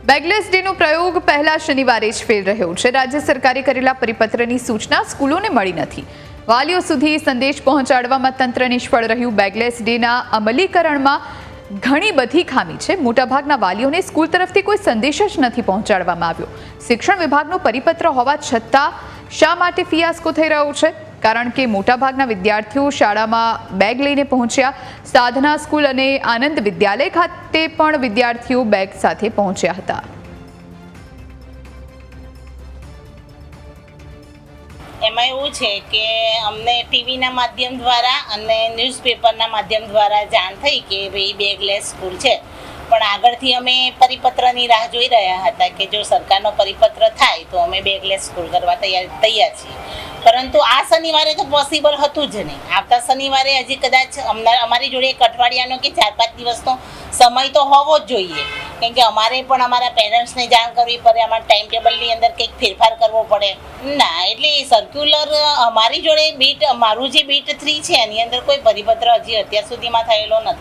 Bagless ડેનો પ્રયોગ પહેલા શનિવારે જ ફેલ રહ્યો છે। રાજ્ય સરકારે કરેલા પરિપત્રની સૂચના સ્કૂલોને મળી નથી। વાલીઓ સુધી સંદેશ પહોંચાડવામાં તંત્ર નિષ્ફળ રહ્યું। બેગલેસ ડેના અમલીકરણમાં ઘણી બધી ખામી છે। મોટાભાગના વાલીઓને સ્કૂલ તરફથી કોઈ સંદેશ જ નથી પહોંચાડવામાં આવ્યો। શિક્ષણ વિભાગનો પરિપત્ર હોવા છતાં શા માટે ફિયાસ્કો થઈ રહ્યો છે? કારણ કે મોટાભાગના વિદ્યાર્થીઓ શાળામાં બેગ લઈને પહોંચ્યા। સાધના સ્કૂલ અને આનંદ વિદ્યાલય ખાતે પણ વિદ્યાર્થીઓ બેગ સાથે પહોંચ્યા હતા। એમાં એવું છે કે અમને ટીવીના માધ્યમ દ્વારા અને ન્યૂઝપેપરના માધ્યમ દ્વારા જાણ થઈ કે ભાઈ બેગલેસ સ્કૂલ છે, પણ આગળથી અમે પરિપત્રની રાહ જોઈ રહ્યા હતા કે જો સરકારનો પરિપત્ર થાય તો અમે બેગલેસ સ્કૂલ કરવા તૈયાર છીએ, પરંતુ આ શનિવારે તો પોસિબલ હતું જ નહીં। આવતા શનિવારે હજી કદાચ અમારી જોડે એક અઠવાડિયાનો કે 4-5 દિવસનો સમય તો હોવો જ જોઈએ, કેમ કે અમારે પણ અમારા પેરેન્ટ્સને જાણ કરવી પડે, અમારા ટાઈમ ટેબલની અંદર કંઈક ફેરફાર કરવો પડે ના। એટલે સર્ક્યુલર અમારી જોડે મારું જે બીટ 3 છે એની અંદર કોઈ પરિપત્ર હજી અત્યાર સુધીમાં થયેલો નથી।